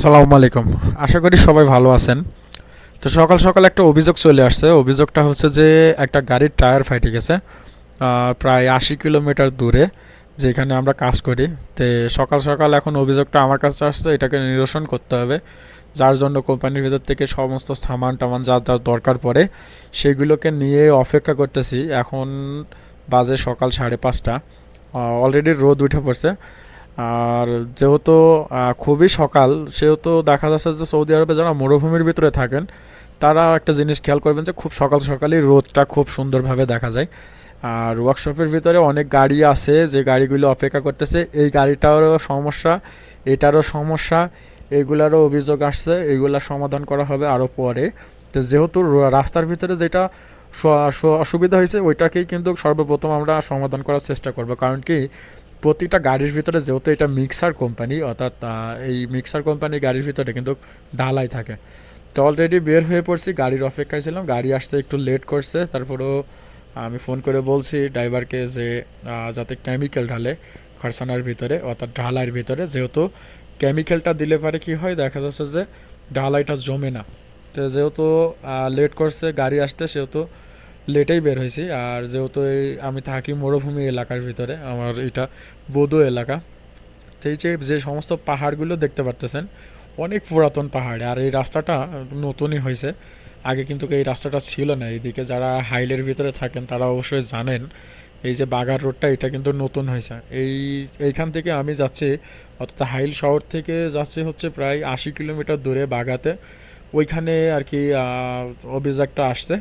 আসসালামু আলাইকুম। আশা করি সবাই ভালো আছেন। তো সকাল সকাল একটা অভিযোগ চলে আসছে। অভিযোগটা হচ্ছে যে একটা গাড়ির টায়ার ফাইটে গেছে প্রায় ৮০ কিলোমিটার দূরে যেখানে আমরা কাজ করি। তো সকাল সকাল এখন অভিযোগটা আমার কাছে আসছে, এটাকে নিরসন করতে হবে। যার জন্য কোম্পানির ভেতর থেকে সমস্ত সামান টামান যা যা দরকার পড়ে সেগুলোকে নিয়ে অপেক্ষা করতেছি। এখন বাজে সকাল 5:30। অলরেডি রোদ উঠে পড়ছে। আর যেহেতু খুবই সকাল, সেহেতু দেখা যাচ্ছে যে সৌদি আরবে যারা মরুভূমির ভিতরে থাকেন তারা একটা জিনিস খেয়াল করবেন যে খুব সকাল সকালই রোদটা খুব সুন্দরভাবে দেখা যায়। আর ওয়ার্কশপের ভিতরে অনেক গাড়ি আছে যে গাড়িগুলো অপেক্ষা করতেছে। এই গাড়িটারও সমস্যা, এটারও সমস্যা, এইগুলারও অভিযোগ আসছে। এইগুলার সমাধান করা হবে আরও পরে। তো যেহেতু রাস্তার ভিতরে যেটা অসুবিধা হয়েছে ওইটাকেই কিন্তু সর্বপ্রথম আমরা সমাধান করার চেষ্টা করব। কারণ কি, প্রতিটা গাড়ির ভিতরে যেহেতু এটা মিক্সার কোম্পানি, অর্থাৎ এই মিক্সার কোম্পানির গাড়ির ভিতরে কিন্তু ঢালাই থাকে। তো অলরেডি বের হয়ে পড়ছি, গাড়ির অপেক্ষায় ছিলাম। গাড়ি আসতে একটু লেট করছে, তারপরেও আমি ফোন করে বলছি ড্রাইভারকে যে যাতে কেমিক্যাল ঢালে খারসানার ভিতরে, অর্থাৎ ঢালাইয়ের ভিতরে। যেহেতু কেমিক্যালটা দিলে পারে কি হয়, দেখা যাচ্ছে যে ঢালাইটা জমে না। তো যেহেতু লেট করছে গাড়ি আসতে, সেহেতু লেটেই বের হয়েছি। আর যেহেতু আমি থাকি মরুভূমি এলাকার ভিতরে, আমার এটা বোদো এলাকা। তো এই যে যে সমস্ত পাহাড়গুলো দেখতে পারতেছেন, অনেক পুরাতন পাহাড়। আর এই রাস্তাটা নতুনই হয়েছে, আগে কিন্তু এই রাস্তাটা ছিল না। এইদিকে যারা হাইলের ভিতরে থাকেন তারা অবশ্যই জানেন, এই যে বাগার রোডটা এটা কিন্তু নতুন হয়েছে। এইখান থেকে আমি যাচ্ছি, অর্থাৎ হাইল শহর থেকে যাচ্ছি হচ্ছে প্রায় ৮০ কিলোমিটার দূরে বাগাতে। ওইখানে আর কি অভিযোগটা আসছে।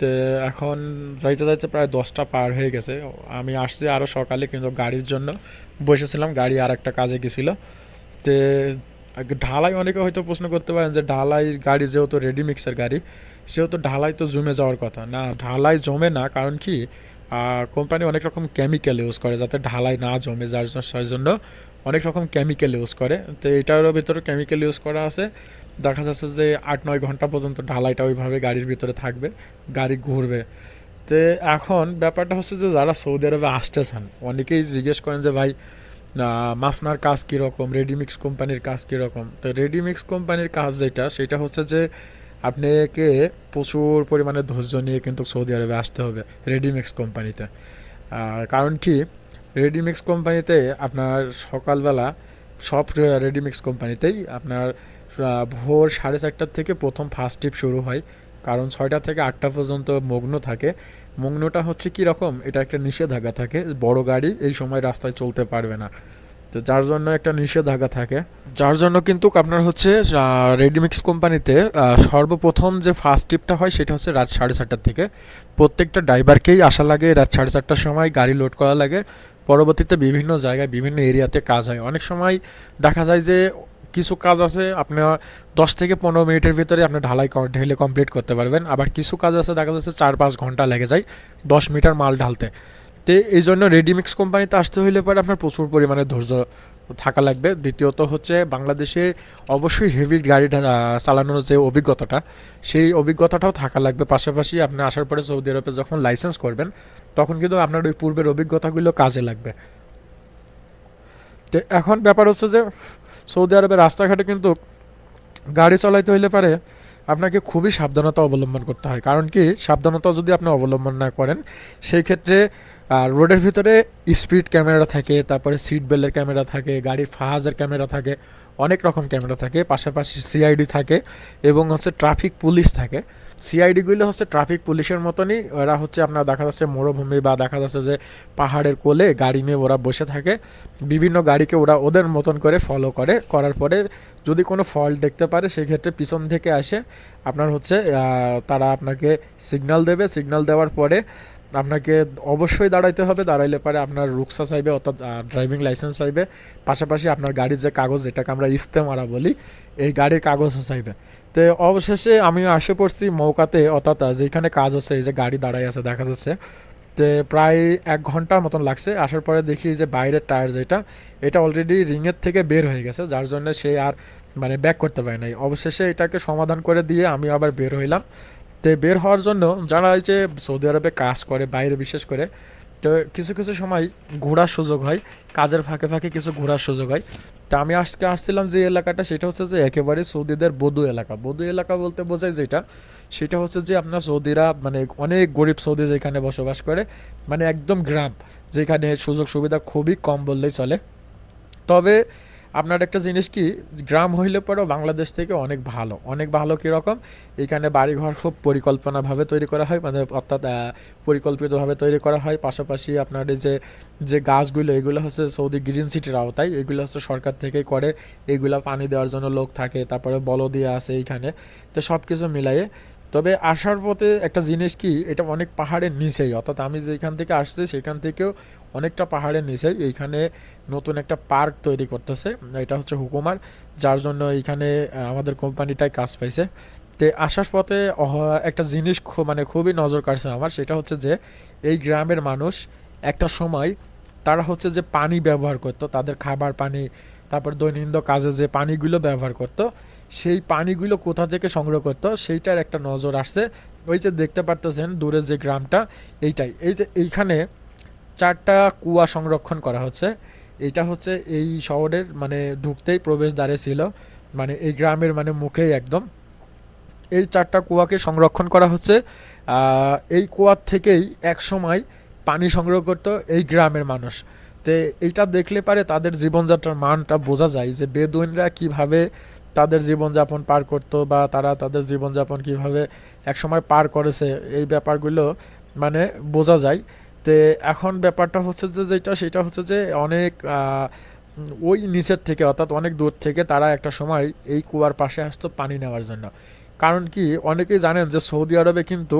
তো এখন যাইতে যাইতে প্রায় 10টা পার হয়ে গেছে। আমি আসছি আরও সকালে, কিন্তু গাড়ির জন্য বসেছিলাম, গাড়ি আর একটা কাজে গেছিলো। তো ঢালাই অনেকে হয়তো প্রশ্ন করতে পারেন যে ঢালাই গাড়ি যেহেতু রেডি মিক্সের গাড়ি, সেহেতু ঢালাই তো জমে যাওয়ার কথা না। ঢালাই জমে না, কারণ কি, কোম্পানি অনেক রকম কেমিক্যাল ইউজ করে যাতে ঢালাই না জমে, যার জন্য অনেক রকম কেমিক্যাল ইউজ করে। তো এটারও ভিতরে কেমিক্যাল ইউজ করা আছে। দেখা যাচ্ছে যে 8-9 ঘন্টা পর্যন্ত ঢালাইটা ওইভাবে গাড়ির ভিতরে থাকবে, গাড়ি ঘুরবে। তো এখন ব্যাপারটা হচ্ছে যে যারা সৌদি আরবে আসতে চান অনেকেই জিজ্ঞেস করেন যে ভাই মাসনার কাজ কীরকম, রেডিমিক্স কোম্পানির কাজ কীরকম। তো রেডিমিক্স কোম্পানির কাজ যেটা, সেটা হচ্ছে যে আপনাকে প্রচুর পরিমাণে ধৈর্য নিয়ে কিন্তু সৌদি আরবে আসতে হবে রেডিমিক্স কোম্পানিতে। কারণ কি, রেডিমিক্স কোম্পানিতে আপনার সকালবেলা সব রেডিমিক্স কোম্পানিতেই আপনার ভোর 4:30টার থেকে প্রথম ফার্স্ট ট্রিপ শুরু হয়। কারণ 6টা থেকে 8টা পর্যন্ত মগ্ন থাকে। মগ্নটা হচ্ছে কী রকম, এটা একটা নিষেধাজ্ঞা থাকে, বড় গাড়ি এই সময় রাস্তায় চলতে পারবে না। তো যার জন্য একটা নিষেধাজ্ঞা থাকে, যার জন্য কিন্তু আপনার হচ্ছে রেডিমিক্স কোম্পানিতে সর্বপ্রথম যে ফার্স্ট ট্রিপটা হয় সেটা হচ্ছে রাত 7:30টার থেকে। প্রত্যেকটা ড্রাইভারকেই আসা লাগে রাত 4:30টার সময়, গাড়ি লোড করা লাগে। পরবর্তীতে বিভিন্ন জায়গায় বিভিন্ন এরিয়াতে কাজ হয়। অনেক সময় দেখা যায় যে কিছু কাজ আছে আপনার 10 থেকে 15 মিনিটের ভিতরে আপনি ঢেলে কমপ্লিট করতে পারবেন। আবার কিছু কাজ আছে দেখা যাচ্ছে 4-5 ঘন্টা লেগে যায় 10 মিটার মাল ঢালতে। তো এই জন্য রেডিমিক্স কোম্পানিতে আসতে হইলে পরে আপনার প্রচুর পরিমাণে ধৈর্য থাকা লাগবে। দ্বিতীয়ত হচ্ছে বাংলাদেশে অবশ্যই হেভি গাড়ি চালানোর যে অভিজ্ঞতাটা, সেই অভিজ্ঞতাটাও থাকা লাগবে। পাশাপাশি আপনি আসার পরে সৌদি আরবে যখন লাইসেন্স করবেন, তখন কিন্তু আপনার ওই পূর্বের অভিজ্ঞতাগুলো কাজে লাগবে। তো এখন ব্যাপার হচ্ছে যে সৌদি আরবের রাস্তাঘাটে কিন্তু গাড়ি চালাইতে হইলে পারে আপনাকে খুবই সাবধানতা অবলম্বন করতে হয়। কারণ কি, সাবধানতা যদি আপনি অবলম্বন না করেন, সেই ক্ষেত্রে রোডের ভিতরে স্পিড ক্যামেরা থাকে, তারপরে সিট বেল্টের ক্যামেরা থাকে, গাড়ির ফাহাজের ক্যামেরা থাকে, অনেক রকম ক্যামেরা থাকে। পাশাপাশি সিআইডি থাকে এবং হচ্ছে ট্রাফিক পুলিশ থাকে। সিআইডিগুলো হচ্ছে ট্রাফিক পুলিশের মতনই, ওরা হচ্ছে আপনার দেখা যাচ্ছে মরুভূমি বা দেখা যাচ্ছে যে পাহাড়ের কোলে গাড়ি নিয়ে ওরা বসে থাকে। বিভিন্ন গাড়িকে ওরা ওদের মতন করে ফলো করে, করার পরে যদি কোনো ফল্ট দেখতে পারে সেক্ষেত্রে পিছন থেকে আসে আপনার হচ্ছে তারা আপনাকে সিগন্যাল দেবে। সিগন্যাল দেওয়ার পরে আপনাকে অবশ্যই দাঁড়াইতে হবে। দাঁড়াইলে পরে আপনার রুকসা চাইবে, অর্থাৎ ড্রাইভিং লাইসেন্স চাইবে। পাশাপাশি আপনার গাড়ির যে কাগজ, যেটাকে আমরা ইস্তেমারা বলি, এই গাড়ির কাগজও চাইবে। তো অবশেষে আমি আসে পড়ছি মৌকাতে, অর্থাৎ যেখানে কাজ হচ্ছে, এই যে গাড়ি দাঁড়াই আছে দেখা যাচ্ছে। তো প্রায় 1 ঘন্টার মতন লাগছে। আসার পরে দেখি যে বাইরের টায়ার যেটা, এটা অলরেডি রিংয়ের থেকে বের হয়ে গেছে, যার জন্য সে আর মানে ব্যাক করতে পারে নাই। অবশেষে এটাকে সমাধান করে দিয়ে আমি আবার বের হইলাম। তো বের হওয়ার জন্য যারা এই যে সৌদি আরবে কাজ করে বাইরে, বিশেষ করে তো কিছু কিছু সময় ঘোরার সুযোগ হয়, কাজের ফাঁকে ফাঁকে কিছু ঘোরার সুযোগ হয়। তা আমি আজকে আসছিলাম যে এলাকাটা, সেটা হচ্ছে যে একেবারে সৌদিদের বধু এলাকা। বধু এলাকা বলতে বোঝায় যেটা, সেটা হচ্ছে যে আপনার সৌদিরা মানে অনেক গরিব সৌদি যেখানে বসবাস করে, মানে একদম গ্রাম, যেখানে সুযোগ সুবিধা খুবই কম বললেই চলে। তবে আপনার একটা জিনিস কি, গ্রাম হইলে পরেও বাংলাদেশ থেকে অনেক ভালো, অনেক ভালো কীরকম, এখানে বাড়িঘর খুব পরিকল্পনাভাবে তৈরি করা হয়, মানে অর্থাৎ পরিকল্পিতভাবে তৈরি করা হয়। পাশাপাশি আপনার এই যে যে গাছগুলো, এগুলো হচ্ছে সৌদি গ্রিন সিটির আওতায়, এগুলো হচ্ছে সরকার থেকেই করে। এগুলো পানি দেওয়ার জন্য লোক থাকে, তারপরে বলদিয়া আছে এইখানে। তো সব কিছু মিলাইয়ে, তবে আসার পথে একটা জিনিস কি, এটা অনেক পাহাড়ের নিচেই, অর্থাৎ আমি যেখান থেকে আসছি সেখান থেকেও অনেকটা পাহাড়ের নিচেই এইখানে নতুন একটা পার্ক তৈরি করতেছে। এটা হচ্ছে হুকুমার, যার জন্য এইখানে আমাদের কোম্পানিটাই কাজ পাইছে। তো আসার পথে একটা জিনিস মানে খুবই নজর কাড়ছে আমার, সেটা হচ্ছে যে এই গ্রামের মানুষ একটা সময় তারা হচ্ছে যে পানি ব্যবহার করতো, তাদের খাবার পানি, তারপর দৈনন্দিন কাজে যে পানিগুলো ব্যবহার করতো, সেই পানিগুলো কোথা থেকে সংগ্রহ করতো সেইটার একটা নজর আসছে। ওই যে দেখতে পারতেছেন দূরে যে গ্রামটা, এইটাই, এই যে এইখানে 4টা কুয়া সংরক্ষণ করা হচ্ছে। এটা হচ্ছে এই শহরের মানে ঢুকতেই প্রবেশদ্বারে ছিল, মানে এই গ্রামের মানে মুখেই একদম। এই 4টা কুয়াকে সংরক্ষণ করা হচ্ছে। এই কুয়ার থেকেই এক সময় পানি সংগ্রহ করতো এই গ্রামের মানুষ। তো এইটা দেখলে পারে তাদের জীবনযাত্রার মানটা বোঝা যায়, যে বেদুইনরা কিভাবে তাদের জীবনযাপন পার করতো, বা তারা তাদের জীবনযাপন কিভাবে একসময় পার করেছে, এই ব্যাপারগুলো মানে বোঝা যায়। তো এখন ব্যাপারটা হচ্ছে যে যেটা, সেটা হচ্ছে যে অনেক ওই নিচের থেকে, অর্থাৎ অনেক দূর থেকে তারা একটা সময় এই কুয়ার পাশে আসতো পানি নেওয়ার জন্য। কারণ কি, অনেকেই জানেন যে সৌদি আরবে কিন্তু